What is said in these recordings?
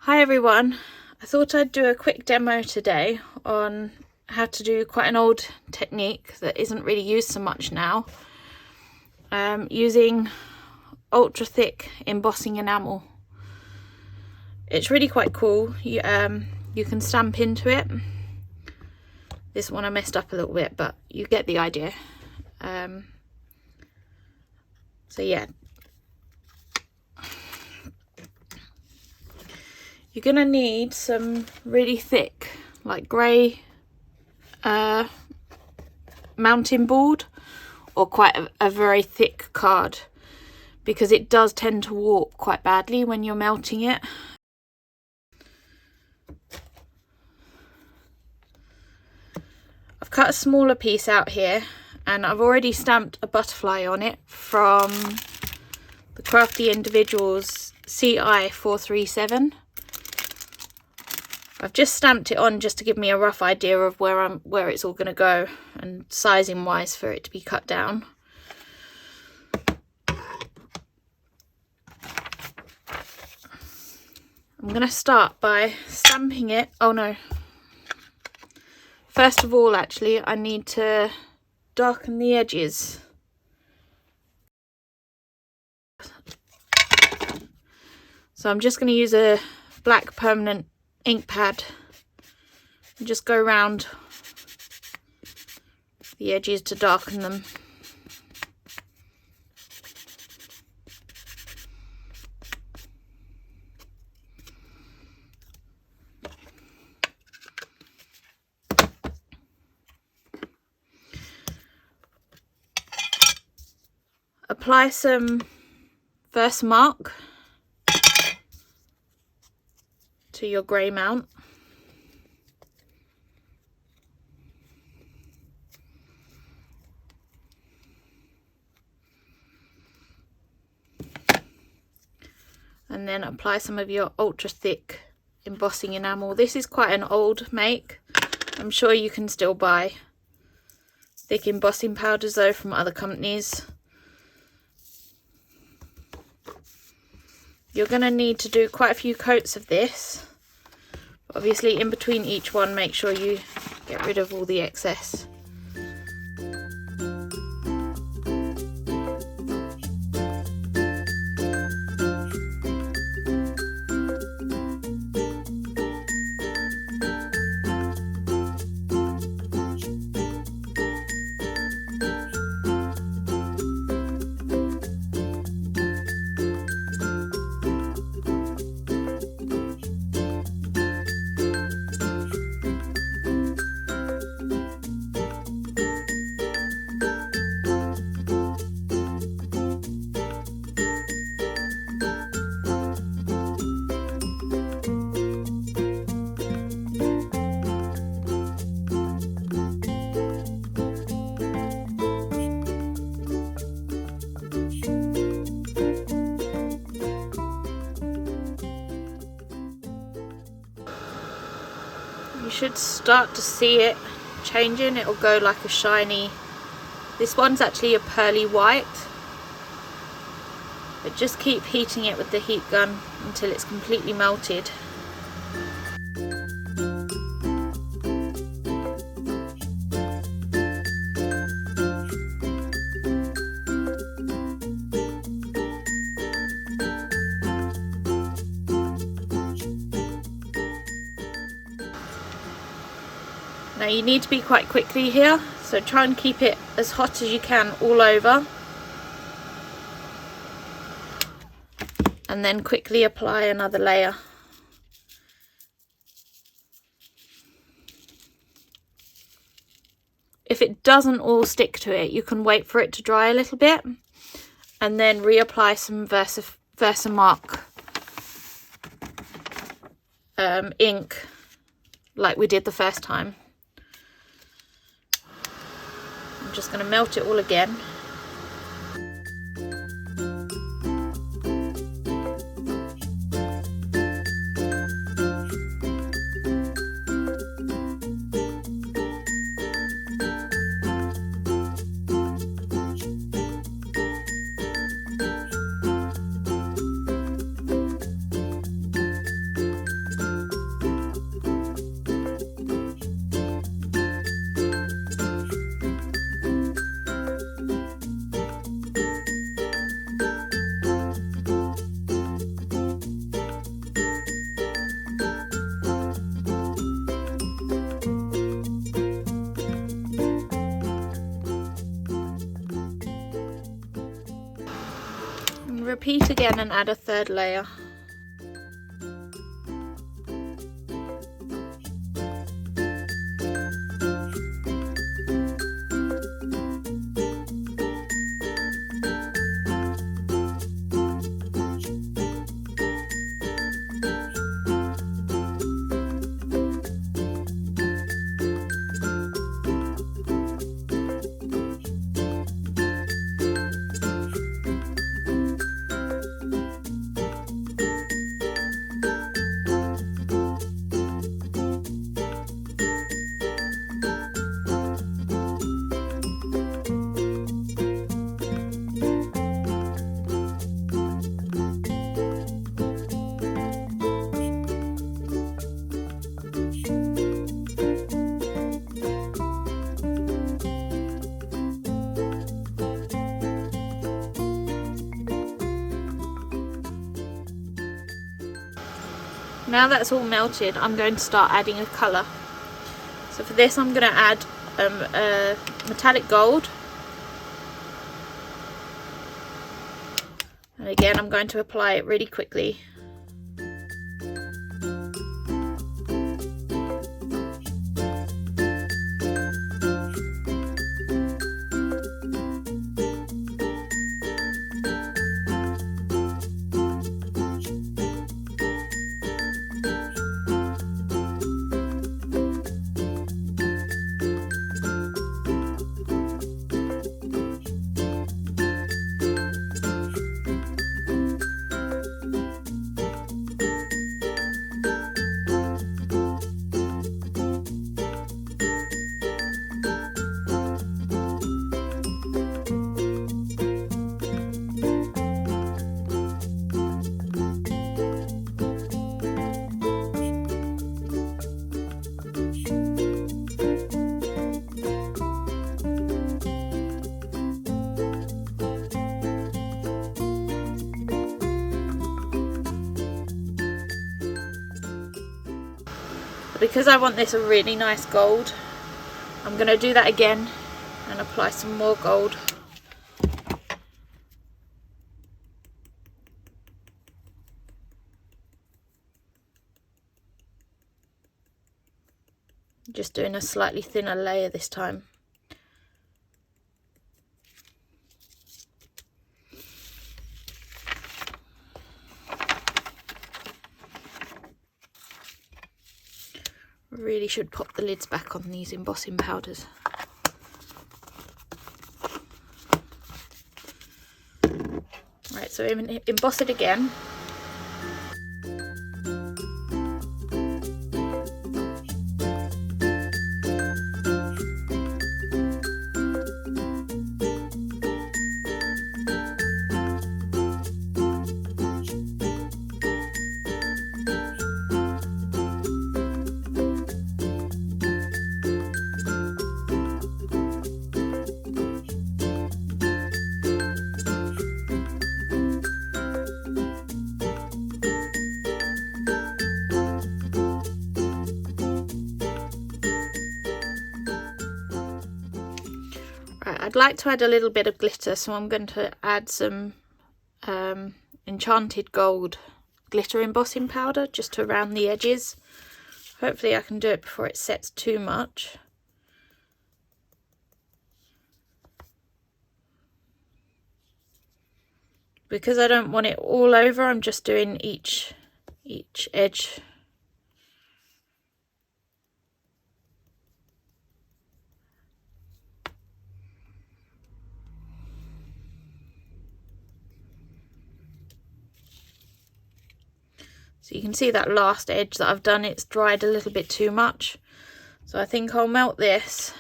Hi everyone, I thought I'd do a quick demo today on how to do quite an old technique that isn't really used so much now, using ultra thick embossing enamel. It's really quite cool. You can stamp into it. This one I messed up a little bit, but you get the idea. So yeah, you're gonna need some really thick, like grey mountain board, or quite a very thick card, because it does tend to warp quite badly when you're melting it. I've cut a smaller piece out here, and I've already stamped a butterfly on it from the Crafty Individuals CI 437. I've just stamped it on just to give me a rough idea of where it's all going to go, and sizing wise for it to be cut down. I'm going to start by stamping it. Oh no. First of all, actually, I need to darken the edges. So I'm just going to use a black permanent ink pad and just go around the edges to darken them. Apply some Versamark to your grey mount. And then apply some of your ultra thick embossing enamel. This is quite an old make. I'm sure you can still buy thick embossing powders though from other companies. You're going to need to do quite a few coats of this. Obviously, in between each one, make sure you get rid of all the excess. You should start to see it changing. It'll go like a shiny, this one's actually a pearly white, but just keep heating it with the heat gun until it's completely melted. Now you need to be quite quickly here, so try and keep it as hot as you can all over, and then quickly apply another layer. If it doesn't all stick to it, you can wait for it to dry a little bit and then reapply some Versamark ink like we did the first time. I'm just going to melt it all again. repeat again and add a third layer. Now that's all melted, I'm going to start adding a colour. So for this I'm going to add a metallic gold. And again I'm going to apply it really quickly. Because I want this a really nice gold, I'm going to do that again and apply some more gold. Just doing a slightly thinner layer this time. Really should pop the lids back on these embossing powders. Right, so emboss it again. I'd like to add a little bit of glitter, so I'm going to add some enchanted gold glitter embossing powder just to round the edges. Hopefully I can do it before it sets too much. Because I don't want it all over, I'm just doing each edge. So you can see that last edge that I've done, it's dried a little bit too much. So I think I'll melt this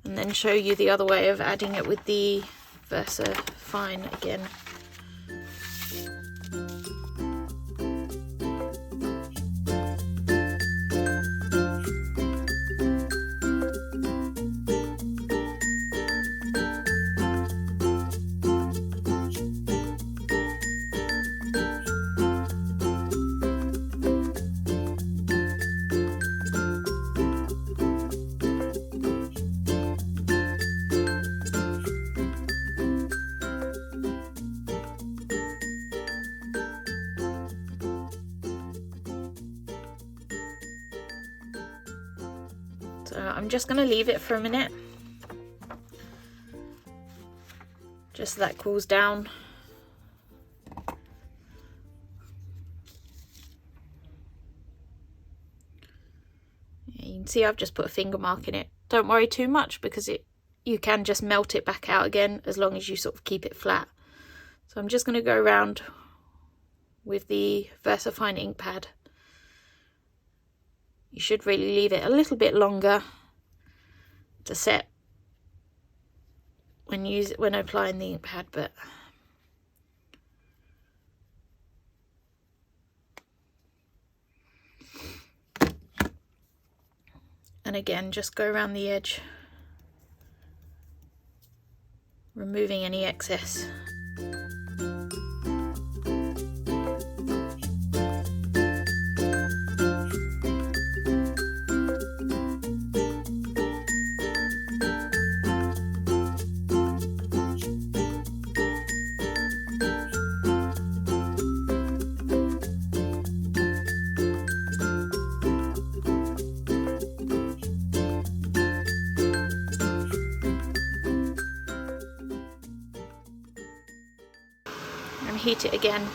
and then show you the other way of adding it with the Versa Fine again. So I'm just going to leave it for a minute, just so that cools down. You can see I've just put a finger mark in it. Don't worry too much, because you can just melt it back out again as long as you sort of keep it flat. So I'm just going to go around with the VersaFine ink pad. You should really leave it a little bit longer to set when applying the ink pad, but and again, just go around the edge, removing any excess. And heat it again.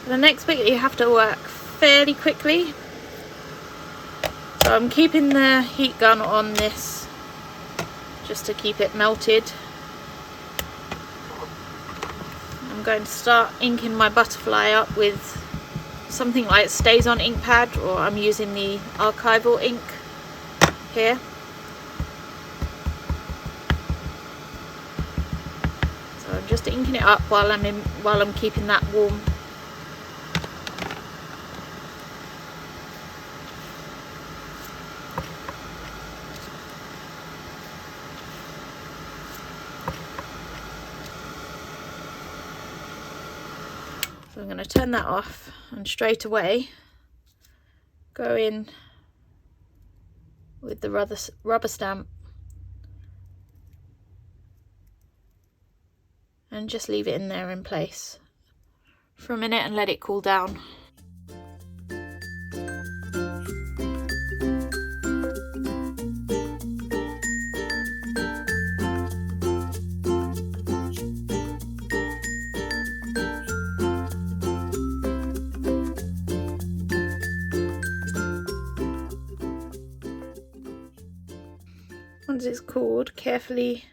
The next bit, you have to work fairly quickly, so I'm keeping the heat gun on this just to keep it melted. I'm going to start inking my butterfly up with something like Stays On ink pad, or I'm using the archival ink here. So I'm just inking it up while I'm keeping that warm. So I'm going to turn that off and straight away go in with the rubber stamp and just leave it in there in place for a minute and let it cool down. Once it's cooled, carefully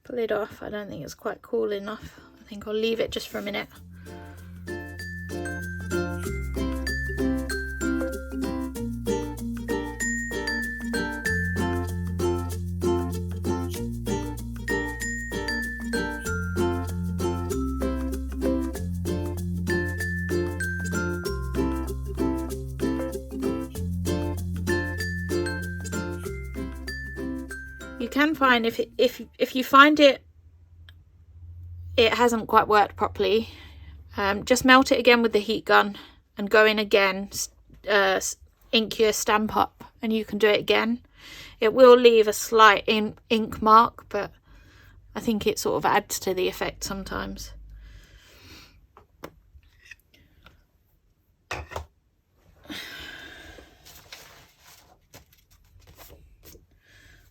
pull it off. I don't think it's quite cool enough. I think I'll leave it just for a minute. You can find if you find it hasn't quite worked properly, just melt it again with the heat gun and go in again, ink your stamp up, and you can do it again. It will leave a slight ink mark, but I think it sort of adds to the effect sometimes.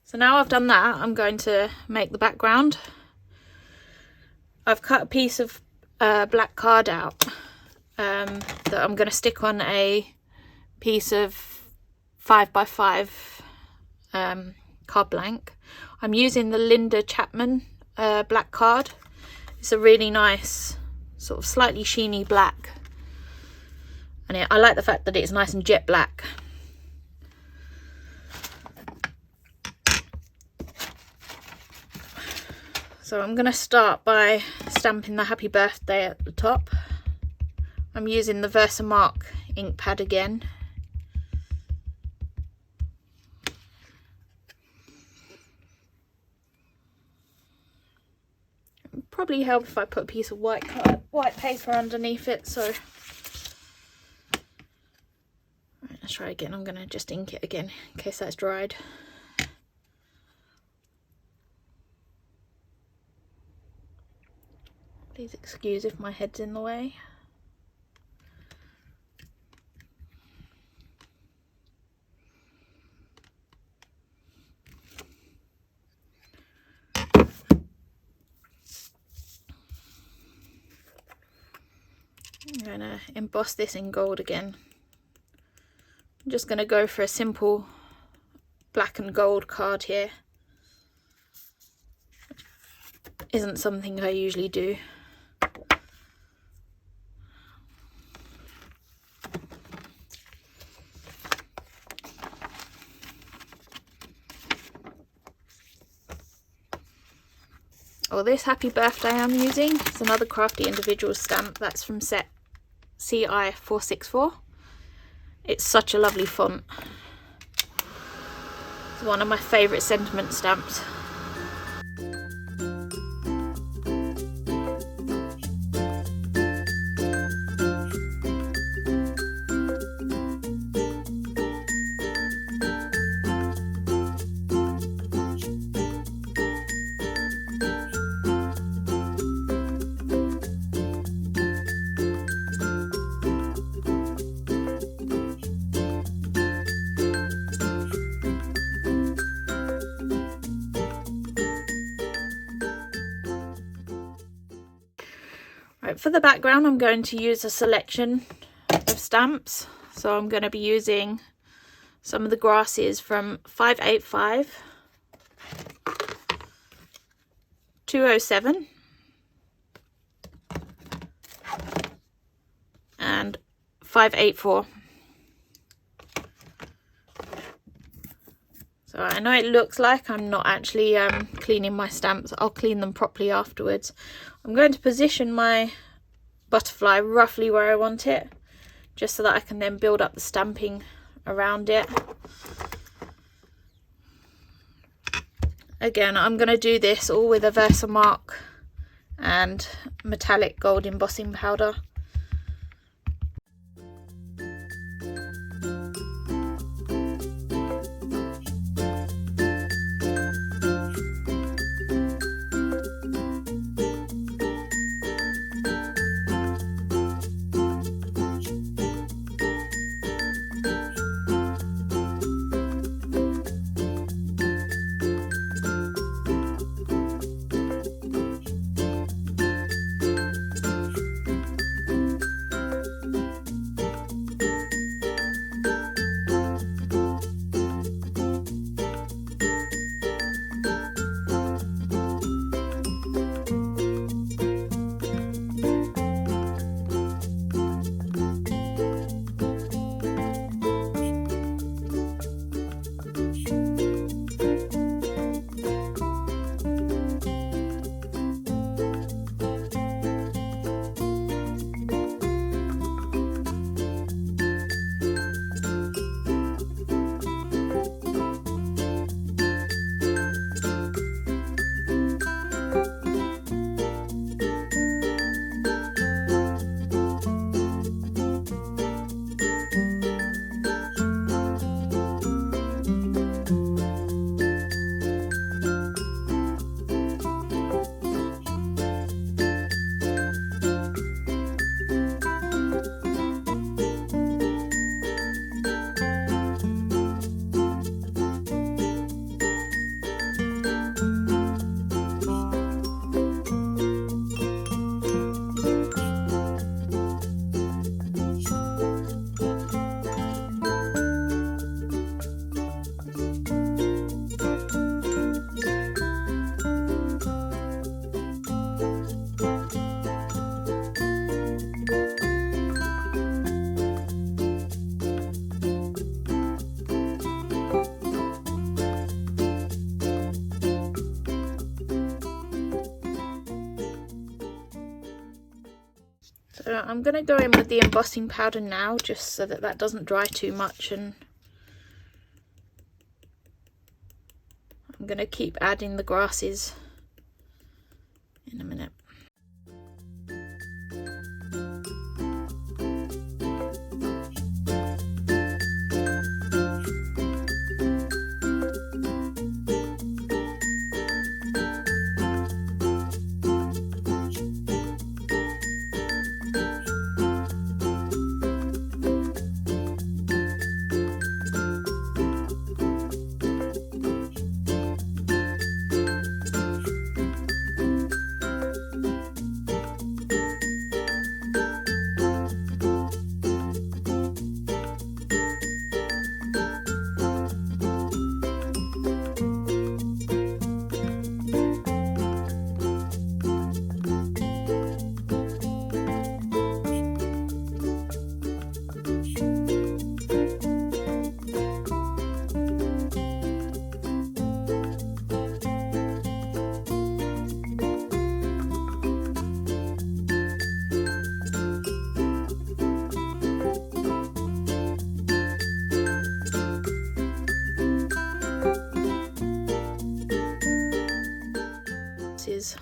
So now I've done that, I'm going to make the background. I've cut a piece of black card out that I'm going to stick on a piece of 5x5 card blank. I'm using the Linda Chapman black card. It's a really nice sort of slightly sheeny black, and I like the fact that it's nice and jet black. So I'm going to start by stamping the happy birthday at the top. I'm using the Versamark ink pad again. It'd probably help if I put a piece of white paper underneath it. So right, let's try again. I'm going to just ink it again in case that's dried. Please excuse if my head's in the way. I'm going to emboss this in gold again. I'm just going to go for a simple black and gold card here. Isn't something I usually do. Well, this happy birthday I'm using is another Crafty Individuals stamp. That's from set CI464. It's such a lovely font. It's one of my favourite sentiment stamps. Right, for the background I'm going to use a selection of stamps. So I'm going to be using some of the grasses from 585, 207 and 584. So I know it looks like I'm not actually cleaning my stamps. I'll clean them properly afterwards. I'm going to position my butterfly roughly where I want it, just so that I can then build up the stamping around it. Again, I'm going to do this all with a Versamark and metallic gold embossing powder. So I'm going to go in with the embossing powder now, just so that that doesn't dry too much, and I'm going to keep adding the grasses in a minute. Is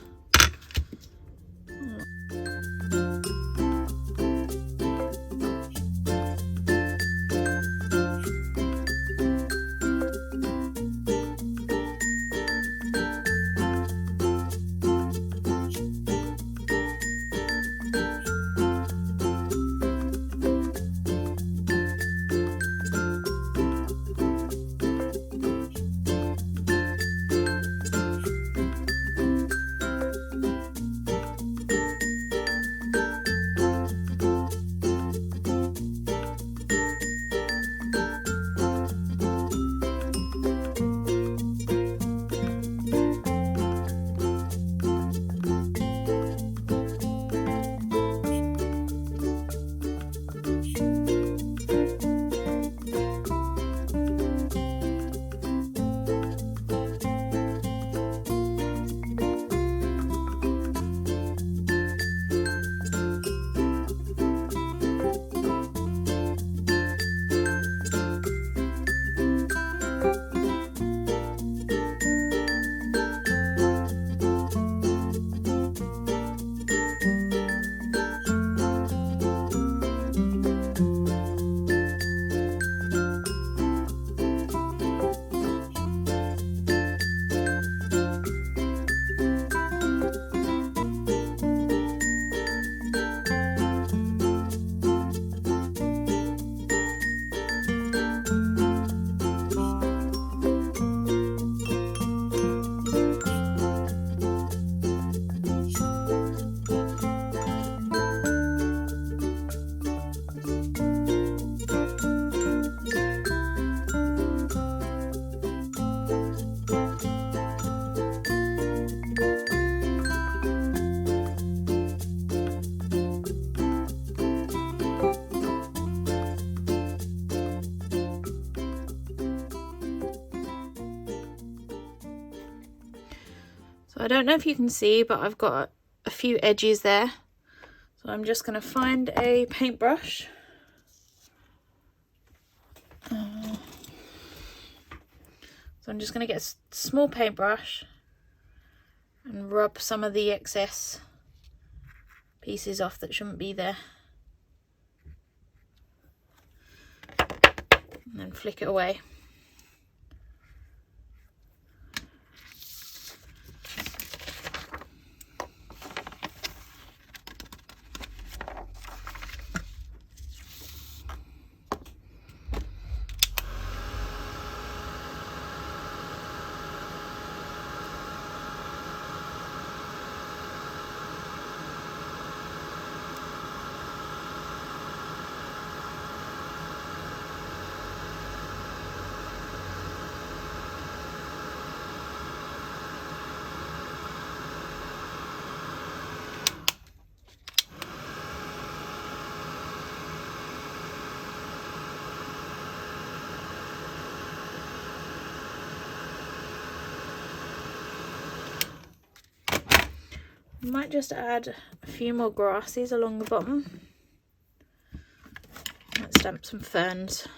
So I don't know if you can see, but I've got a few edges there. So I'm just going to find a paintbrush. So I'm just going to get a small paintbrush and rub some of the excess pieces off that shouldn't be there. And then flick it away. I might just add a few more grasses along the bottom. Might stamp some ferns.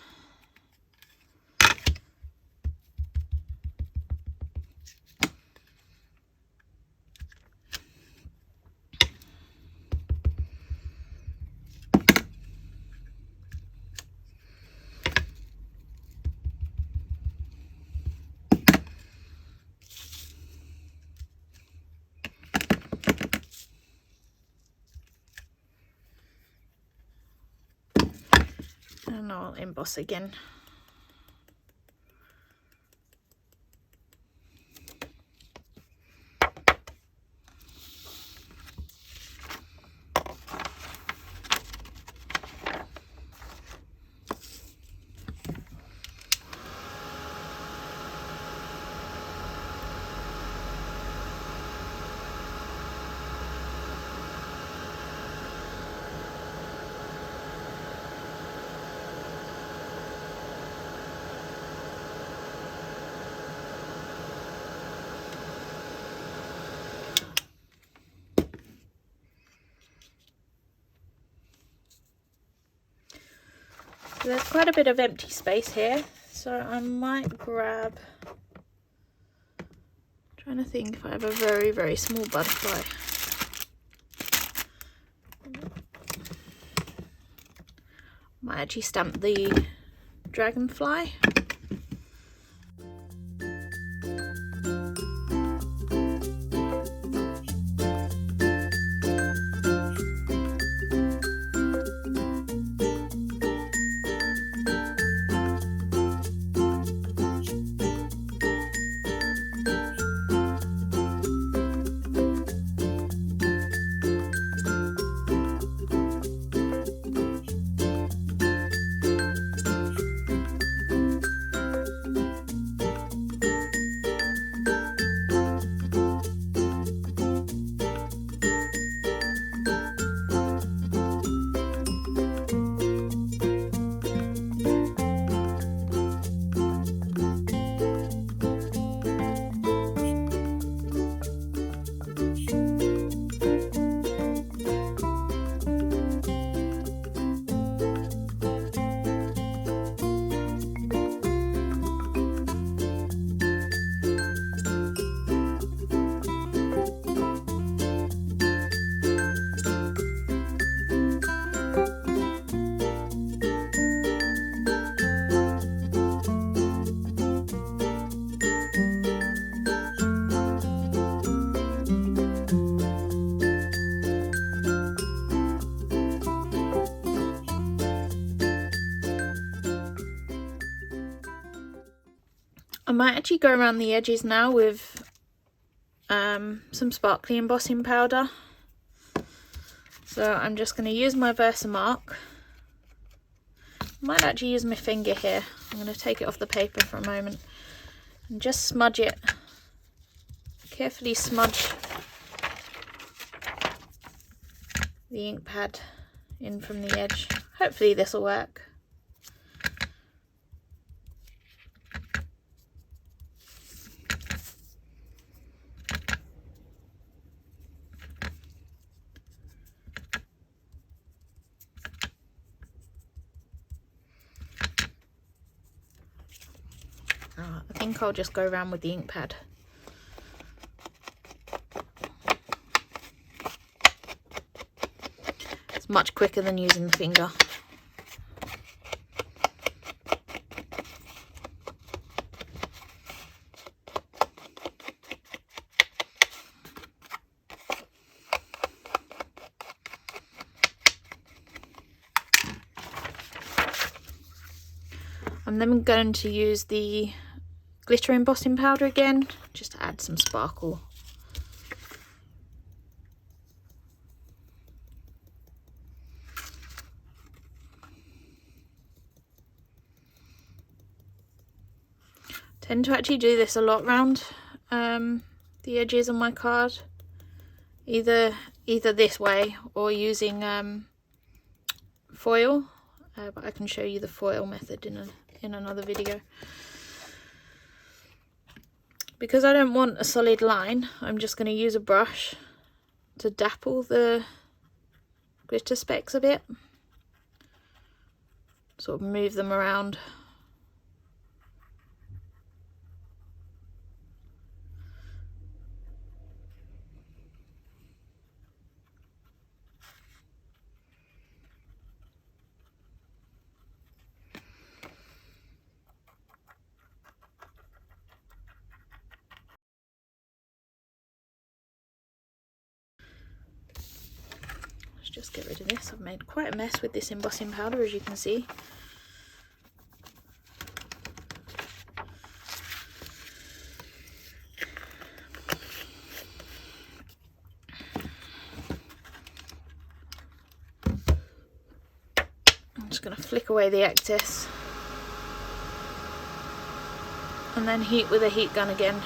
And I'll emboss again. There's quite a bit of empty space here, so I might grab, trying to think if I have a very, very small butterfly. Might actually stamp the dragonfly. I might actually go around the edges now with some sparkly embossing powder. So I'm just going to use my Versamark. I might actually use my finger here. I'm going to take it off the paper for a moment and just smudge it. Carefully smudge the ink pad in from the edge. Hopefully this will work. I think I'll just go around with the ink pad. It's much quicker than using the finger. I'm then going to use the glitter embossing powder again, just to add some sparkle. Tend to actually do this a lot around the edges on my card, either this way or using foil, but I can show you the foil method in another video. Because I don't want a solid line, I'm just going to use a brush to dapple the glitter specks a bit, sort of move them around. Just get rid of this. I've made quite a mess with this embossing powder, as you can see. I'm just going to flick away the excess and then heat with a heat gun again.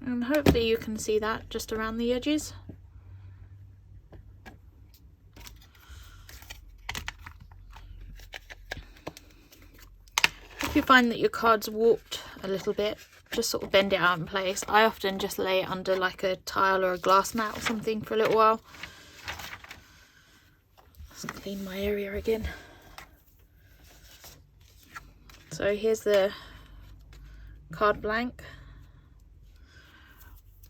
And hopefully you can see that just around the edges. If you find that your card's warped a little bit, just sort of bend it out in place. I often just lay it under like a tile or a glass mat or something for a little while. Let's clean my area again. So here's the card blank.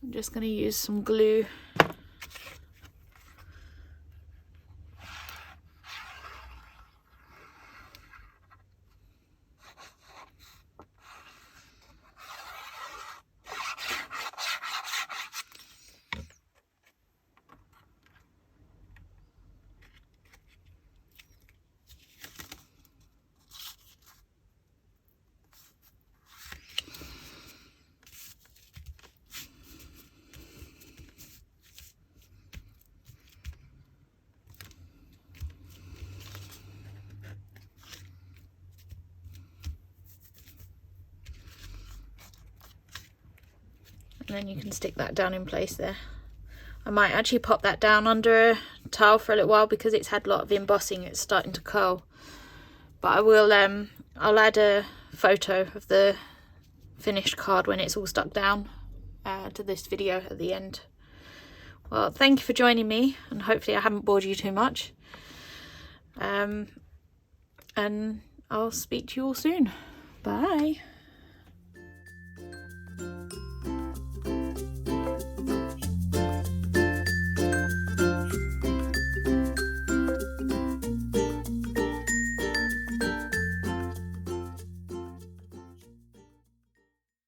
I'm just going to use some glue . And then you can stick that down in place there. I might actually pop that down under a towel for a little while because it's had a lot of embossing. It's starting to curl. But I will, I'll add a photo of the finished card when it's all stuck down to this video at the end. Well, thank you for joining me, and hopefully I haven't bored you too much. And I'll speak to you all soon. Bye.